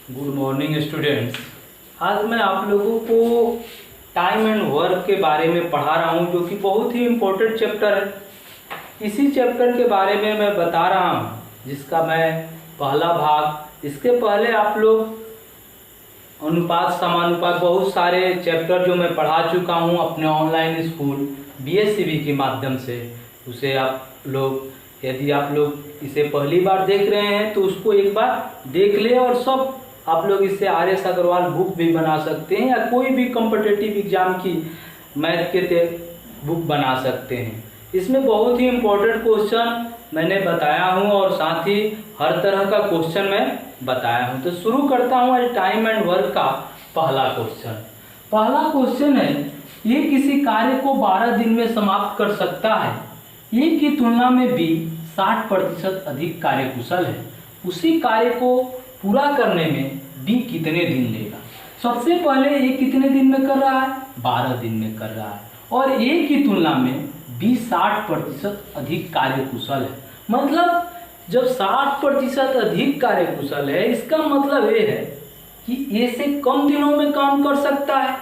Good morning students. आज मैं आप लोगों को टाइम एंड वर्क के बारे में पढ़ा रहा हूं, जो कि बहुत ही इम्पोर्टेंट चैप्टर है। इसी चैप्टर के बारे में मैं बता रहा हूं, जिसका मैं पहला भाग, इसके पहले आप लोग अनुपात समानुपात बहुत सारे चैप्टर जो मैं पढ़ा चुका हूं अपने ऑनलाइन स्कूल BSCB के माध्यम से। उसे आप लोग, यदि आप लोग इसे पहली बार देख रहे हैं तो उसको एक बार देख ले, और सब आप लोग इससे RS अग्रवाल बुक भी बना सकते हैं, या कोई भी कॉम्पिटिटिव एग्जाम की मैथ के बुक बना सकते हैं। इसमें बहुत ही इम्पोर्टेंट क्वेश्चन मैंने बताया हूं, और साथ ही हर तरह का क्वेश्चन मैं बताया हूं। तो शुरू करता हूं आज टाइम एंड वर्क का पहला क्वेश्चन। पहला क्वेश्चन है, ये किसी कार्य को 12 दिन में समाप्त कर सकता है, ए की तुलना में बी 60% अधिक कार्यकुशल है, उसी कार्य को पूरा करने में बी कितने दिन लेगा। सबसे पहले ए कितने दिन में कर रहा है, 12 दिन में कर रहा है, और ए की तुलना में बी 60% अधिक कार्यकुशल है। मतलब जब 60% अधिक कार्यकुशल है, इसका मतलब ये है कि ए से कम दिनों में काम कर सकता है।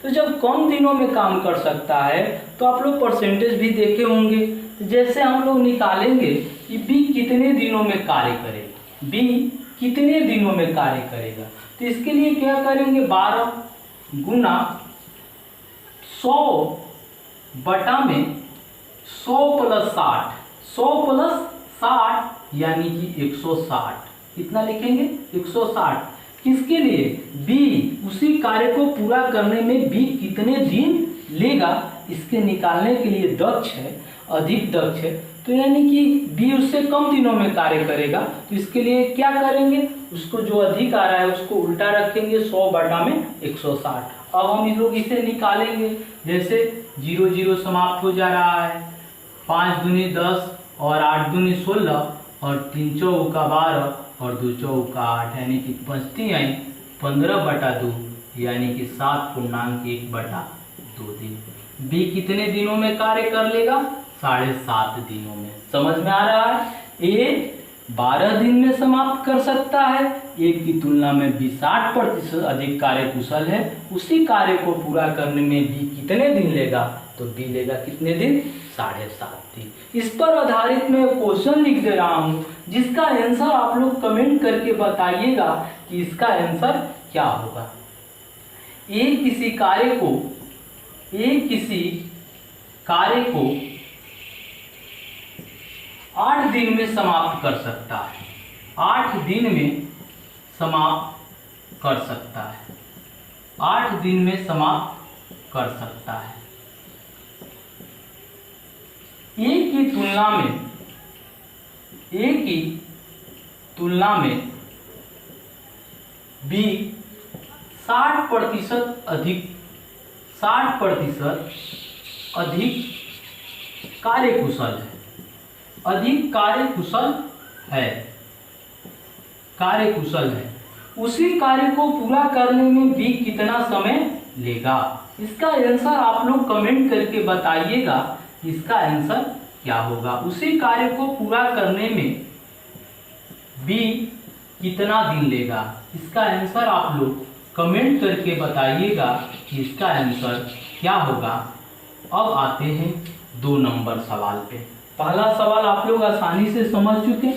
तो जब कम दिनों में काम कर सकता है तो आप लोग परसेंटेज भी देखे होंगे। जैसे हम लोग निकालेंगे कि बी कितने दिनों में कार्य करेगा, बी कितने दिनों में कार्य करेगा, तो इसके लिए क्या करेंगे, 12 गुना 100 बटा में 100 प्लस 60, 100 प्लस 60 यानी कि 160। कितना लिखेंगे, 160। किसके लिए, बी, उसी कार्य को पूरा करने में बी कितने दिन लेगा, इसके निकालने के लिए दक्ष है, अधिक दक्ष है। तो यानी कि बी उससे कम दिनों में कार्य करेगा, तो इसके लिए क्या करेंगे, उसको जो अधिक आ रहा है उसको उल्टा रखेंगे, 100 बटा में 160। अब हम लोग इसे निकालेंगे। जैसे 0 0 समाप्त हो जा रहा है, 5 दूनी 10 और 8 दूनी 16 और 3 चौका 12 और 2 चौका 8, यानी कि बचती आई 15 बटा 2, यानी कि 7.1 बटा 2 दिन। बी कितने दिनों में कार्य कर लेगा, 7.5 दिनों में। समझ में आ रहा है, ए 12 दिन में समाप्त कर सकता है, ए की तुलना में बी 60% अधिक कार्यकुशल है, उसी कार्य को पूरा करने में बी कितने दिन लेगा, तो बी लेगा कितने दिन, 7.5 दिन। इस पर आधारित मैं क्वेश्चन लिख दे रहा हूं, जिसका आंसर आप लोग कमेंट करके बताइएगा कि इसका आंसर क्या होगा। ए किसी कार्य को 8 दिन में समाप्त कर सकता है, 8 दिन में समाप्त कर सकता है, 8 दिन में समाप्त कर सकता है। ए की तुलना में बी 60% अधिक कार्यकुशल है, कार्यकुशल है, उसी कार्य को पूरा करने में बी कितना समय लेगा। इसका आंसर आप लोग कमेंट करके बताइएगा, इसका आंसर क्या होगा। उसी कार्य को पूरा करने में बी कितना दिन लेगा, इसका आंसर आप लोग कमेंट करके बताइएगा कि इसका आंसर क्या होगा। अब आते हैं 2 नंबर सवाल पे। पहला सवाल आप लोग आसानी से समझ चुके।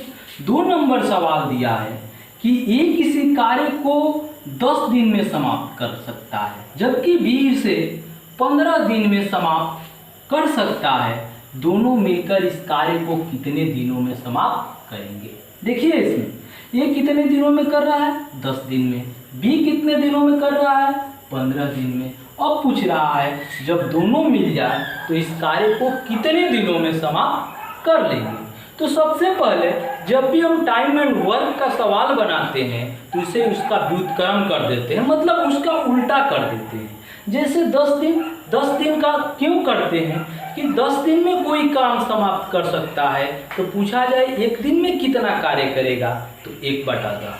2 नंबर सवाल दिया है कि ए किसी कार्य को 10 दिन में समाप्त कर सकता है, जबकि बी इसे 15 दिन में समाप्त कर सकता है। दोनों मिलकर इस कार्य को कितने दिनों में समाप्त करेंगे। देखिए इसमें ए कितने दिनों में कर रहा है, 10 दिन में, बी कितने दिनों में कर रहा है, 15 दिन में। अब पूछ रहा है जब दोनों मिल जाए तो इस कार्य को कितने दिनों में समाप्त कर लेंगे। तो सबसे पहले जब भी हम टाइम एंड वर्क का सवाल बनाते हैं तो इसे उसका व्युत्क्रम कर देते हैं, मतलब उसका उल्टा कर देते हैं। जैसे 10 दिन का क्यों करते हैं कि 10 दिन में कोई काम समाप्त कर सकता है, तो पूछा जाए 1 दिन में कितना कार्य करेगा, तो 1/10।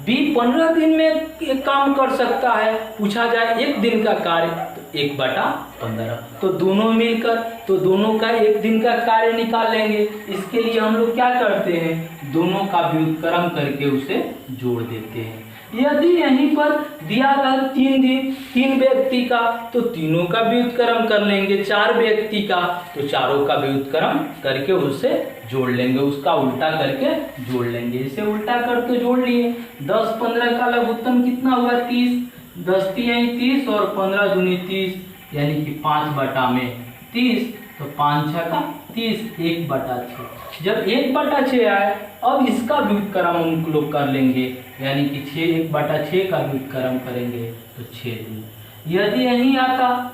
बी 15 दिन में एक काम कर सकता है, पूछा जाए 1 दिन का कार्य, तो 1/15। तो दोनों मिलकर तो दोनों का एक दिन का कार्य निकाल लेंगे। इसके लिए हम लोग क्या करते हैं, दोनों का व्युत्क्रम करके उसे जोड़ देते हैं। यदि यहीं पर दिया रहा 3 दिन 3 व्यक्ति का, तो तीनों का व्युत्क्रम कर लेंगे। 4 व्यक्ति का, तो चारों का व्युत्क्रम करके उसे जोड़ लेंगे, उसका उल्टा करके जोड़ लेंगे। इसे उल्टा करके जोड़ लिए। 10 15 का लघुत्तम कितना हुआ, 30। 10 3 30 और 15 दूनी 30, यानी कि 5/30। तो 5 6 का 30, 1/6। जब 1/6 आए, अब इसका व्युत्क्रम हम लोग कर लेंगे, यानी कि 1/6 का व्युत्क्रम करेंगे तो 6 दिन। यदि यहीं आता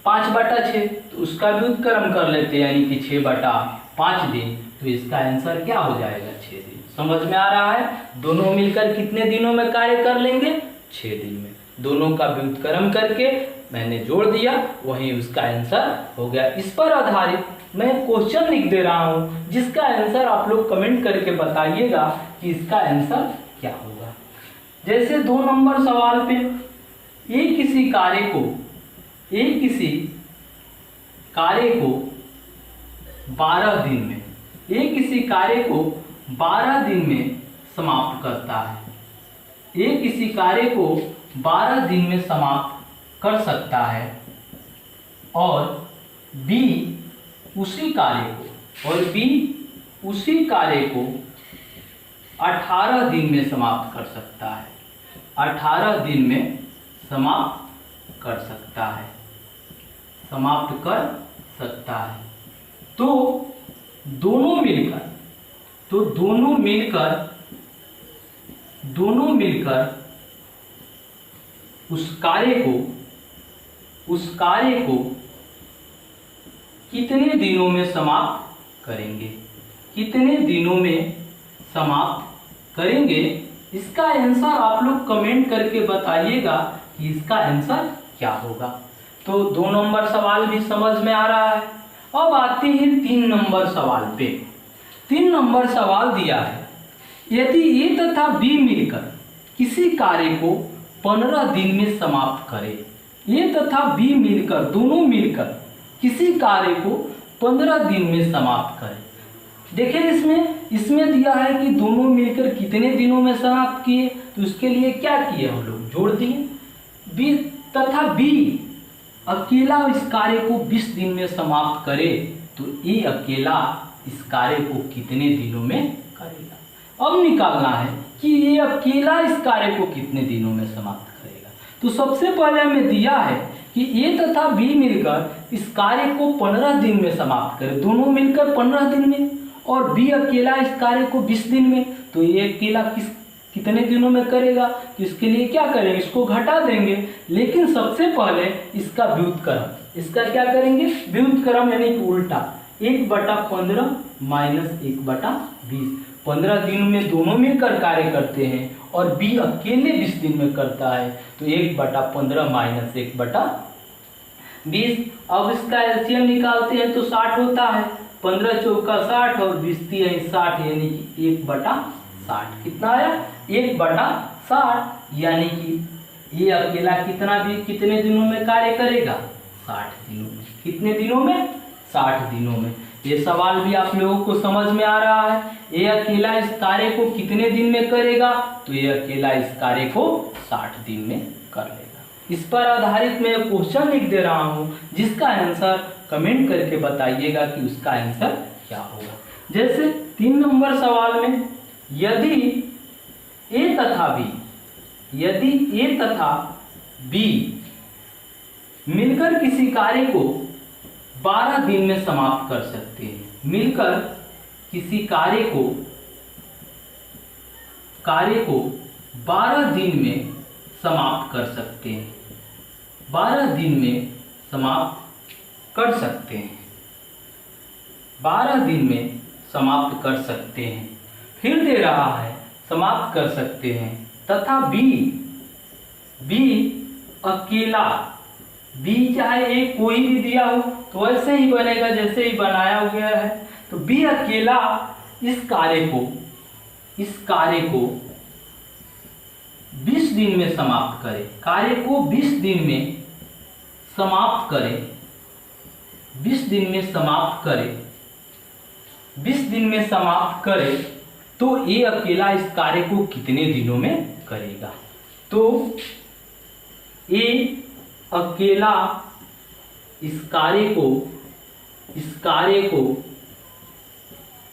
5/6, तो उसका व्युत्क्रम कर लेते, यानी कि 6/5 दिन। तो इसका आंसर क्या हो जाएगा, 6 दिन। समझ में आ रहा है। दोनों मिलकर कितने दिनों में कार्य कर लेंगे, 6 दिन में। दोनों का व्युत्क्रम करके मैंने जोड़ दिया, वहीं उसका आंसर हो गया। इस पर आधारित मैं क्वेश्चन लिख दे रहा हूं, जिसका आंसर आप लोग कमेंट करके बताइएगा कि इसका आंसर क्या होगा। जैसे 2 नंबर सवाल पे एक किसी कार्य को 12 दिन में, एक किसी कार्य को 12 दिन में समाप्त करता है, एक किसी कार्य को 12 दिन में समाप्त कर सकता है, और बी उसी कार्य को 18 दिन में समाप्त कर सकता है, 18 दिन में समाप्त कर सकता है। तो दोनों मिलकर उस कार्य को कितने दिनों में समाप्त करेंगे, इसका आंसर आप लोग कमेंट करके बताइएगा कि इसका आंसर क्या होगा। तो 2 नंबर सवाल भी समझ में आ रहा है। अब आते हैं 3 नंबर सवाल पे। 3 नंबर सवाल दिया है, यदि ए तथा बी मिलकर किसी कार्य को 15 दिन में समाप्त करें। ए तथा बी मिलकर, दोनों मिलकर किसी कार्य को 15 दिन में समाप्त करें। देखिए इसमें दिया है कि दोनों मिलकर कितने दिनों में समाप्त किए, तो उसके लिए क्या किए, हम लोग जोड़ दिए। बी तथा बी अकेला इस कार्य को 20 दिन में समाप्त करे, तो ए अकेला इस कार्य को कितने दिनों में करेगा। अब निकालना है कि ये अकेला इस कार्य को कितने दिनों में समाप्त करेगा। तो सबसे पहले हमें दिया है कि ए तथा बी मिलकर इस कार्य को 15 दिन में समाप्त करें, दोनों मिलकर 15 दिन में, और बी अकेला इस कार्य को 20 दिन में। तो ये अकेला कितने दिनों में करेगा, तो इसके लिए क्या करेंगे, इसको घटा देंगे। लेकिन सबसे पहले इसका व्युत्क्रम, इसका क्या करेंगे, व्युत्क्रम यानी कि उल्टा, 1/15 माइनस 1/20। 15 दिन में दोनों मिलकर कार्य करते हैं और बी अकेले 20 दिन में करता है, तो 1/15 माइनस 1/20। अब इसका एलसीएम निकालते हैं तो 60 होता है। 15 चौका 60 और 20 60, यानी कि 1/60 कितना आया, 1/60। यानी कि ये अकेला कितने दिनों में कार्य करेगा, 60 दिनों में। कितने दिनों में, 60 दिनों में। ये सवाल भी आप लोगों को समझ में आ रहा है। ये अकेला इस कार्य को कितने दिन में करेगा, तो ये अकेला इस कार्य को 60 दिन में कर लेगा। इस पर आधारित मैं क्वेश्चन लिख दे रहा हूँ, जिसका आंसर कमेंट करके बताइएगा कि उसका आंसर क्या होगा। जैसे 3 नंबर सवाल में यदि ए तथा बी मिलकर किसी कार्य को 12 दिन में समाप्त कर सकते हैं, मिलकर किसी कार्य को 12 दिन में समाप्त कर सकते हैं, 12 दिन में समाप्त कर सकते हैं, 12 दिन में समाप्त कर सकते हैं। फिर दे रहा है समाप्त कर सकते हैं, तथा बी अकेला, बी चाहे एक कोई भी दिया हो तो वैसे ही बनेगा जैसे ही बनाया गया है। तो बी अकेला इस कार्य को 20 20 दिन में समाप्त करे, कार्य को 20 दिन में समाप्त करे, 20 दिन में समाप्त करे, 20 दिन में समाप्त करे, तो ये अकेला इस कार्य को कितने दिनों में करेगा? तो ये अकेला इस कार्य को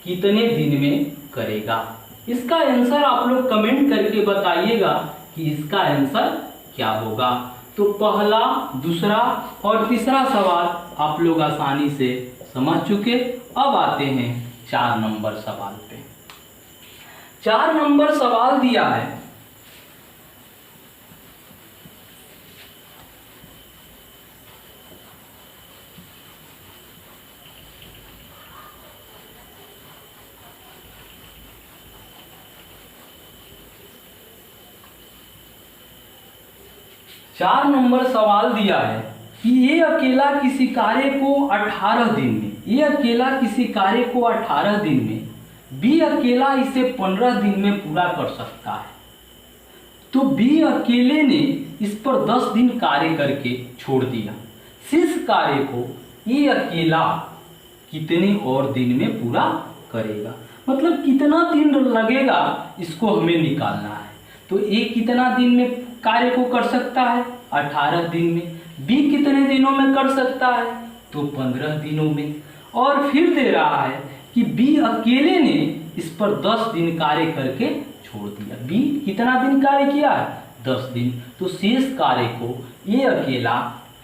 कितने दिन में करेगा? इसका आंसर आप लोग कमेंट करके बताइएगा कि इसका आंसर क्या होगा। तो पहला, दूसरा और तीसरा सवाल आप लोग आसानी से समझ चुके। अब आते हैं 4 नंबर सवाल पे। 4 नंबर सवाल दिया है, 4 नंबर सवाल दिया है कि ये अकेला किसी कार्य को 18 दिन में, ये अकेला किसी कार्य को 18 दिन में, बी अकेला इसे 15 दिन में पूरा कर सकता है। तो बी अकेले ने इस पर 10 दिन कार्य करके छोड़ दिया। शेष कार्य को ये अकेला कितने और दिन में पूरा करेगा, मतलब कितना दिन लगेगा इसको हमें निकालना है। तो ए कितना दिन में कार्य को कर सकता है? 18 दिन में। बी कितने दिनों में कर सकता है? तो 15 दिनों में। और फिर दे रहा है कि बी अकेले ने इस पर 10 दिन कार्य करके छोड़ दिया। बी कितना दिन कार्य किया है? 10 दिन। तो शेष कार्य को ये अकेला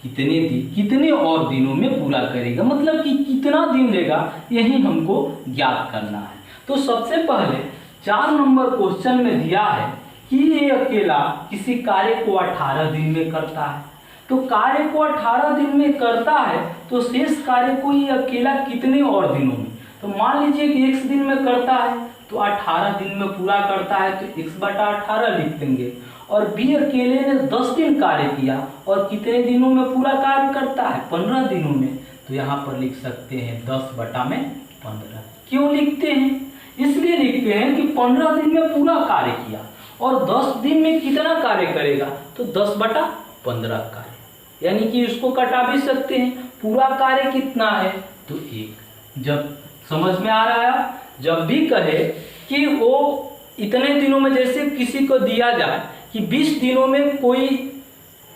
कितने और दिनों में पूरा करेगा, मतलब कि कितना दिन लेगा, यही हमको ज्ञात करना है। तो सबसे पहले 4 नंबर क्वेश्चन में दिया है कि ये अकेला किसी कार्य को 18 दिन में करता है। तो कार्य को 18 दिन में करता है, तो शेष कार्य को ये अकेला कितने और दिनों में? तो मान लीजिए कि x दिन में करता है, तो 18 दिन में पूरा करता है, तो x/18 लिख देंगे। और b अकेले ने 10 दिन कार्य किया और कितने दिनों में पूरा कार्य करता है? 15 दिनों में। तो यहाँ पर लिख सकते हैं 10/15। क्यों लिखते हैं? इसलिए लिखते हैं कि 15 दिन में पूरा कार्य किया और 10 दिन में कितना कार्य करेगा? तो 10/15 कार्य, यानी कि इसको कटा भी सकते हैं। पूरा कार्य कितना है? तो 1। जब समझ में आ रहा है, जब भी कहे कि वो इतने दिनों में, जैसे किसी को दिया जाए कि 20 दिनों में कोई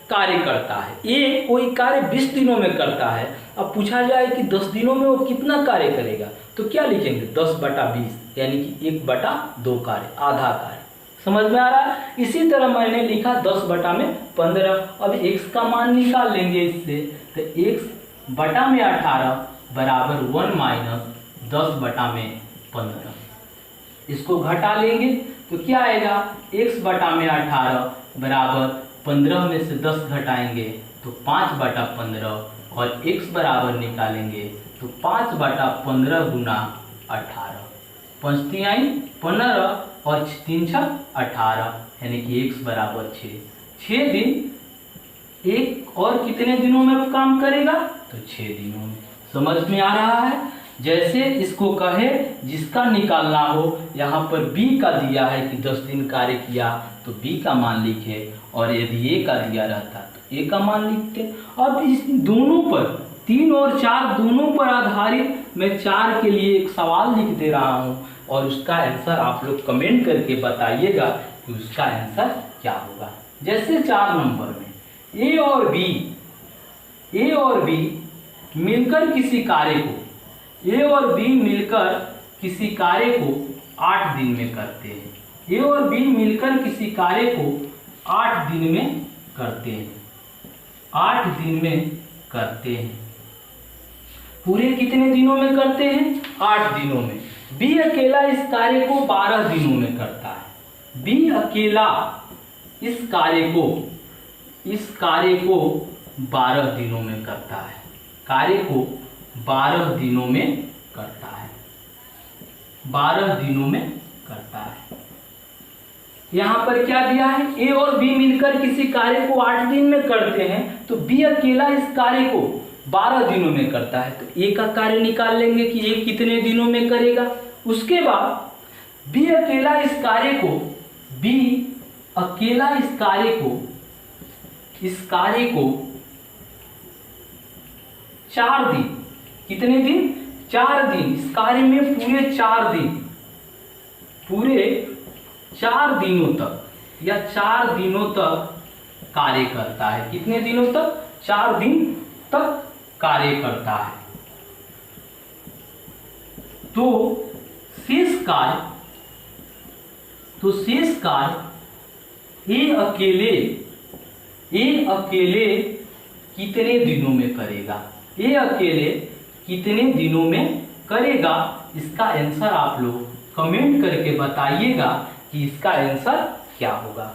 कार्य करता है, ये कोई कार्य 20 दिनों में करता है, अब पूछा जाए कि 10 दिनों में वो कितना कार्य करेगा, तो क्या लिखेंगे? 10/20, यानी कि 1/2 कार्य, आधा कार्य। समझ में आ रहा है? इसी तरह मैंने लिखा 10/15। अब x का मान निकाल लेंगे इससे, तो x/18 बराबर 1 - 10/15। इसको घटा लेंगे तो क्या आएगा? x/18 बराबर 15 में से 10 घटाएंगे तो 5/15, और x बराबर निकालेंगे तो 5/15 गुना 18, 5 × 3 = 15 और 3 × 6 = 18, यानी कि x बराबर 6। 6 दिन एक और कितने दिनों में काम करेगा? तो 6 दिनों में। समझ में आ रहा है? जैसे इसको कहे जिसका निकालना हो, यहाँ पर b का दिया है कि 10 दिन कार्य किया, तो b का मान लिखे, और यदि a का दिया रहता तो a का मान लिखते। अब इस दोनों पर, 3 और 4 दोनों पर आधारित मैं 4 के लिए एक सवाल लिख दे रहा हूँ, और उसका आंसर आप लोग कमेंट करके बताइएगा कि उसका आंसर क्या होगा। जैसे 4 नंबर में a और b मिलकर किसी कार्य को, A और B मिलकर किसी कार्य को 8 दिन में करते हैं। A और B मिलकर किसी कार्य को 8 दिन में करते हैं। 8 दिन में करते हैं। पूरे कितने दिनों में करते हैं? 8 दिनों में। B अकेला इस कार्य को 12 दिनों में करता है। B अकेला इस कार्य को 12 दिनों में करता है। कार्य को 12 दिनों में करता है। 12 दिनों में करता है। यहाँ पर क्या दिया है? A और B मिलकर किसी कार्य को 8 दिन में करते हैं, तो B अकेला इस कार्य को 12 दिनों में करता है। तो A का कार्य निकाल लेंगे कि A कितने दिनों में करेगा। उसके बाद B अकेला इस कार्य को, B अकेला इस कार्य को 4 दिन, कितने दिन? 4 दिन, इस कार्य में पूरे 4 दिनों तक या 4 दिनों तक कार्य करता है। कितने दिनों तक? 4 दिन तक कार्य करता है। तो शेष कार्य ये अकेले कितने दिनों में करेगा? ये अकेले कितने दिनों में करेगा? इसका आंसर आप लोग कमेंट करके बताइएगा कि इसका आंसर क्या होगा।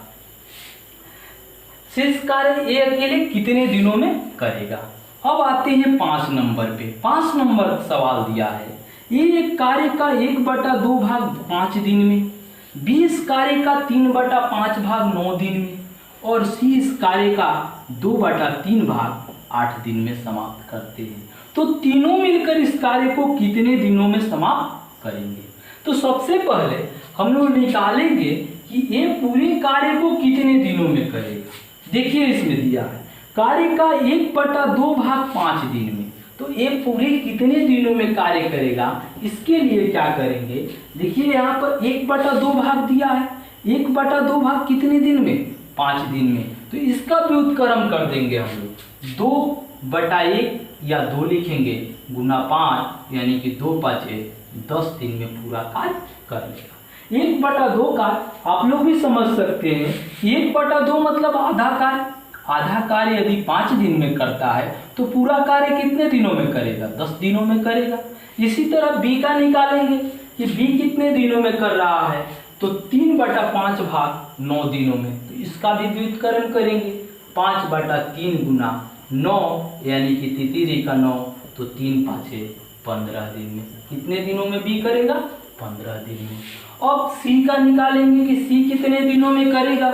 शेष कार्य ये अकेले कितने दिनों में करेगा। अब आते हैं 5 नंबर पे। 5 नंबर सवाल दिया है, ये कार्य का 1/2 भाग 5 दिन में, बी इस कार्य का 3/5 भाग 9 दिन में, और सी इस कार्य का 2/3 भाग 8 दिन में समाप्त करते हैं। तो तीनों मिलकर इस कार्य को कितने दिनों में समाप्त करेंगे? तो सबसे पहले हम लोग निकालेंगे कि ये पूरे कार्य को कितने दिनों में करेगा। देखिए इसमें दिया है कार्य का 1/2 भाग 5 दिन में, तो ये पूरे कितने दिनों में कार्य करेगा, इसके लिए क्या करेंगे? देखिए यहाँ पर 1/2 भाग दिया है, 1/2 भाग कितने दिन में? 5 दिन में। तो इसका व्युत्क्रम कर देंगे हम लोग, 2/1 या 2 लिखेंगे गुना 5, यानी कि 2×5 10 दिन में पूरा कार्य कर लेगा। 1/2 का आप लोग भी समझ सकते हैं, 1/2 मतलब आधा कार्य। आधा कार्य यदि 5 दिन में करता है तो पूरा कार्य कितने दिनों में करेगा? 10 दिनों में करेगा। इसी तरह बी का निकालेंगे कि बी कितने दिनों में कर रहा है, तो 3/5 भाग 9 दिनों में। तो इसका भी व्युत्क्रम करेंगे, 5/3 गुना 9, यानी कि 3 का 9, तो 3×5 15 दिन में। कितने दिनों में बी करेगा? 15 दिन में। अब सी का निकालेंगे कि सी कितने दिनों में करेगा,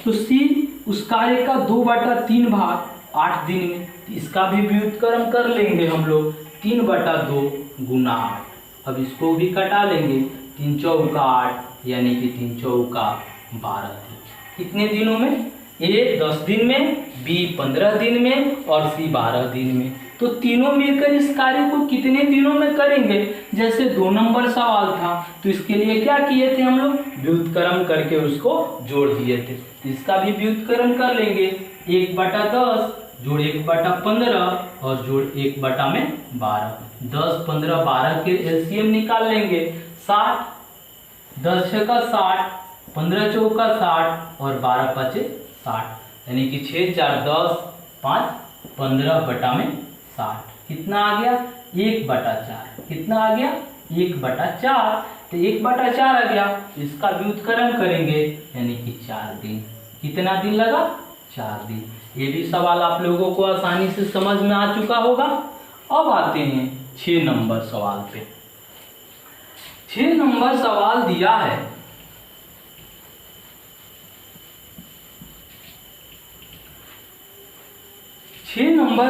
तो सी उस कार्य का 2/3 भाग 8 दिन में। इसका भी व्युत्क्रम कर लेंगे हम लोग, 3/2 गुना 8। अब इसको भी कटा लेंगे, 3×4 8, यानी कि 3×4 12 दिन। कितने दिनों में? ए 10 दिन में, बी 15 दिन में और सी 12 दिन में। तो तीनों मिलकर इस कार्य को कितने दिनों में करेंगे? जैसे 2 नंबर सवाल था, तो इसके लिए क्या किए थे हम लोग? व्युत्क्रम करके उसको जोड़ दिए थे। इसका भी व्युत्क्रम कर लेंगे, 1/10 जोड़ 1/15 और जोड़ 1/12। 10, 15, 12 के एलसीएम निकाल लेंगे, 60, 10 छक्का 60, 15 चौका 60 और 12×5 60, यानी कि 6 4 10, 5 15/60। कितना आ गया? 1/4। कितना आ गया? 1/4। तो 1/4 आ गया, इसका व्युत्क्रम करेंगे, यानी कि 4 दिन। कितना दिन लगा? 4 दिन। ये भी सवाल आप लोगों को आसानी से समझ में आ चुका होगा। अब आते हैं 6 नंबर सवाल पे। 6 नंबर सवाल दिया है,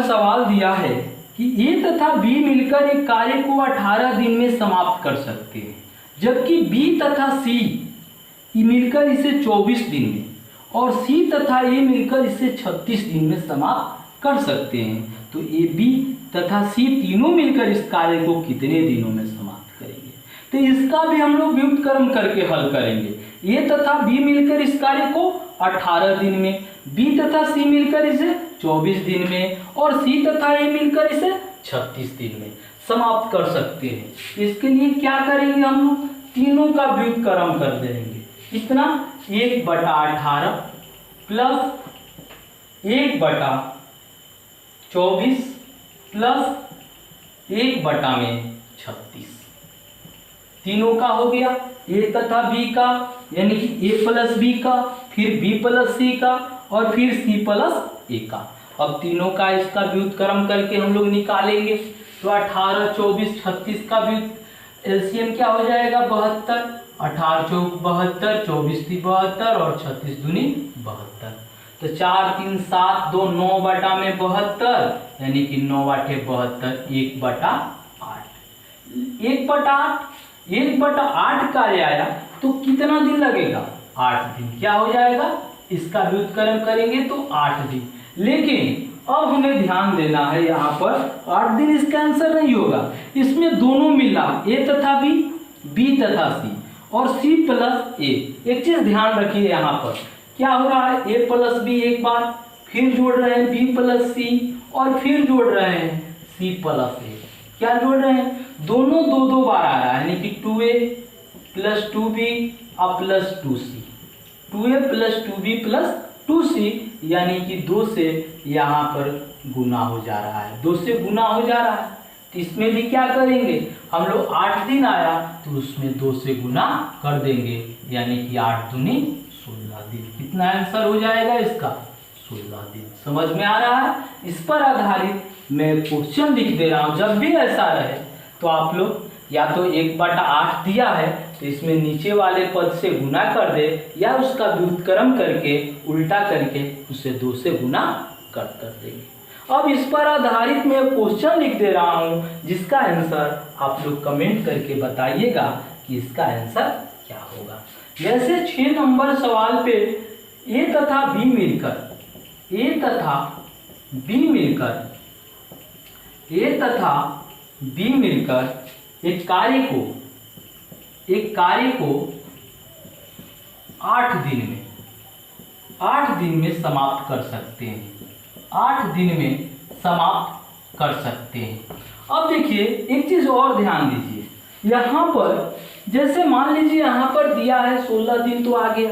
सवाल दिया है कि ए तथा बी मिलकर एक कार्य को 18 दिन में समाप्त कर सकते हैं, जबकि बी तथा सी मिलकर इसे 24 दिन में और सी तथा ए मिलकर इसे 36 दिन में समाप्त कर सकते हैं। तो ए बी तथा सी तीनों मिलकर इस कार्य को कितने दिनों में समाप्त करेंगे? तो इसका भी हम लोग व्युत्क्रम करके हल करेंगे। ए तथा बी मिलकर इस कार्य को 18 दिन में, बी तथा सी मिलकर इसे 24 दिन में और सी तथा ए मिलकर इसे 36 दिन में समाप्त कर सकते हैं। इसके लिए क्या करेंगे हम लोग? तीनों का व्युत्क्रम कर देंगे। कितना? 1/18 प्लस 1/24 प्लस 1/36। तीनों का हो गया, ए तथा बी का, यानी कि ए प्लस बी का, फिर बी प्लस सी का और फिर सी प्लस ए का। अब तीनों का इसका व्युत्क्रम करके हम लोग निकालेंगे, तो 18, 24, 36 का एलसीएम क्या हो जाएगा? 72। 18 चौक 72, 24 3 72 और 36 दूनी 72। तो 4 3 7 2 9/72, यानी कि 9/8 72, 1/8। 1/8 1/8 कार्य आया तो कितना दिन लगेगा? 8 दिन। क्या हो जाएगा, इसका व्युत्क्रम करेंगे तो 8 दिन। लेकिन अब हमें ध्यान देना है, यहाँ पर 8 दिन इसका आंसर नहीं होगा, इसमें दोनों मिला ए तथा बी, बी तथा सी और सी प्लस ए। एक चीज ध्यान रखिए, यहाँ पर क्या हो रहा है, ए प्लस बी एक बार, फिर जोड़ रहे हैं बी प्लस सी और फिर जोड़ रहे हैं सी प्लस ए। क्या जोड़ रहे हैं, दोनों दो दो बार आ रहा है, यानी कि 2a प्लस 2b और plus 2c, 2a plus 2b plus 2c, यानी कि 2 से यहाँ पर गुना हो जा रहा है, 2 से गुना हो जा रहा है। तो इसमें भी क्या करेंगे हम लोग, 8 दिन आया तो उसमें 2 से गुना कर देंगे, यानी कि 8 दूनी 16 दिन। कितना आंसर हो जाएगा इसका, 16 दिन। समझ में आ रहा है। इस पर आधारित मैं क्वेश्चन लिख दे रहा हूँ। जब भी ऐसा रहे तो आप लोग या तो 1/8 दिया है तो इसमें नीचे वाले पद से गुना कर दे, या उसका व्युत्क्रम करके उल्टा करके उसे 2 से गुना कर देंगे। अब इस पर आधारित मैं क्वेश्चन लिख दे रहा हूँ, जिसका आंसर आप लोग कमेंट करके बताइएगा कि इसका आंसर क्या होगा। जैसे 6 नंबर सवाल पे ए तथा बी मिलकर एक कार्य को 8 दिन में समाप्त कर सकते हैं, 8 दिन में समाप्त कर सकते हैं। अब देखिए एक चीज और ध्यान दीजिए, यहाँ पर जैसे मान लीजिए यहाँ पर दिया है 16 दिन तो आ गया।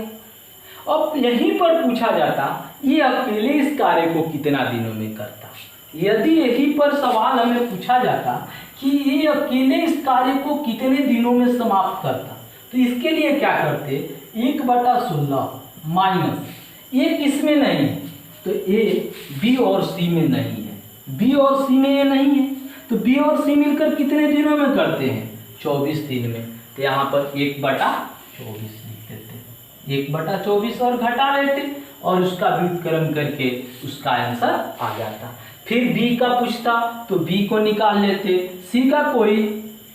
अब यहीं पर पूछा जाता ये अकेले इस कार्य को कितना दिनों में करता। यदि यहीं पर सवाल हमें पूछा जाता कि ये अकेले इस कार्य को कितने दिनों में समाप्त करता, तो इसके लिए क्या करते, 1/16 माइनस ये किसमें नहीं है, तो ए बी और सी में नहीं है, बी और सी में ये नहीं है, तो बी और सी मिलकर कितने दिनों में करते हैं, 24 दिन में। तो यहाँ पर 1/24 लिख देते, 1/24 और घटा लेते और उसका व्युत्क्रम करके उसका आंसर आ जाता। फिर बी का पूछता तो बी को निकाल लेते, सी का कोई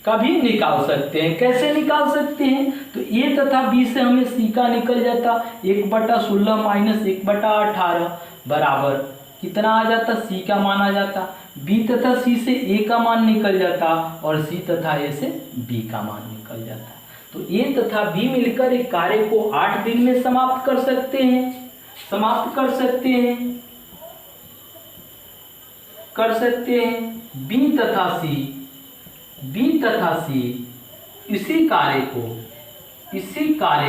कभी निकाल सकते हैं। कैसे निकाल सकते हैं, तो ए तथा बी से हमें सी का निकल जाता, 1/16 माइनस 1/18 बराबर कितना आ जाता, सी का मान आ जाता। बी तथा सी से ए का मान निकल जाता और सी तथा ए से बी का मान निकल जाता। तो ए तथा बी मिलकर एक कार्य को 8 दिन में समाप्त कर सकते हैं, बी तथा सी इसी कार्य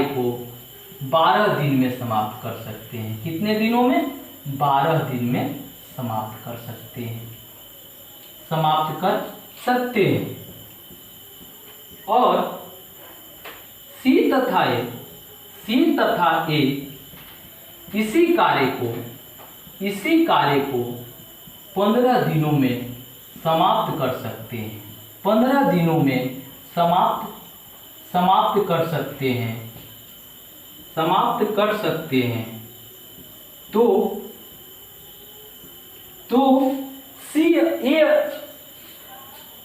को 12 दिन में समाप्त कर सकते हैं। कितने दिनों में, 12 दिन में समाप्त कर सकते हैं। और सी तथा ए इसी कार्य को 15 दिनों में समाप्त कर सकते हैं, 15 दिनों में समाप्त कर सकते हैं। तो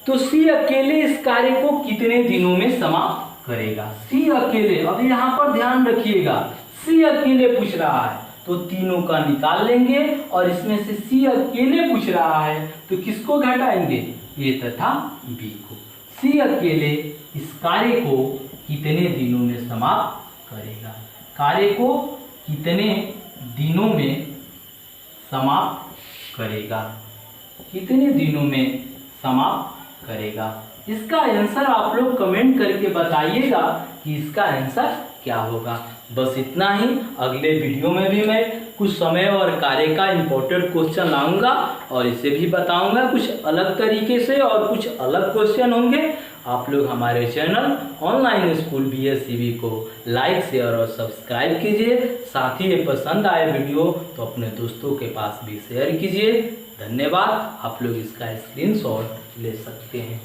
सी अकेले इस कार्य को कितने दिनों में समाप्त करेगा, सी अकेले। अब यहाँ पर ध्यान रखिएगा, सी अकेले पूछ रहा है तो तीनों का निकाल लेंगे और इसमें से सी अकेले पूछ रहा है तो किसको घटाएंगे, ए तथा बी को। सी अकेले इस कार्य को कितने दिनों में समाप्त करेगा, कार्य को कितने दिनों में समाप्त करेगा, कितने दिनों में समाप्त करेगा। इसका आंसर आप लोग कमेंट करके बताइएगा कि इसका आंसर क्या होगा। बस इतना ही। अगले वीडियो में भी मैं कुछ समय और कार्य का इम्पोर्टेंट क्वेश्चन लाऊंगा और इसे भी बताऊंगा कुछ अलग तरीके से, और कुछ अलग क्वेश्चन होंगे। आप लोग हमारे चैनल ऑनलाइन स्कूल BSCB को लाइक, शेयर और सब्सक्राइब कीजिए। साथ ही ये पसंद आए वीडियो तो अपने दोस्तों के पास भी शेयर कीजिए। धन्यवाद। आप लोग इसका स्क्रीनशॉट ले सकते हैं।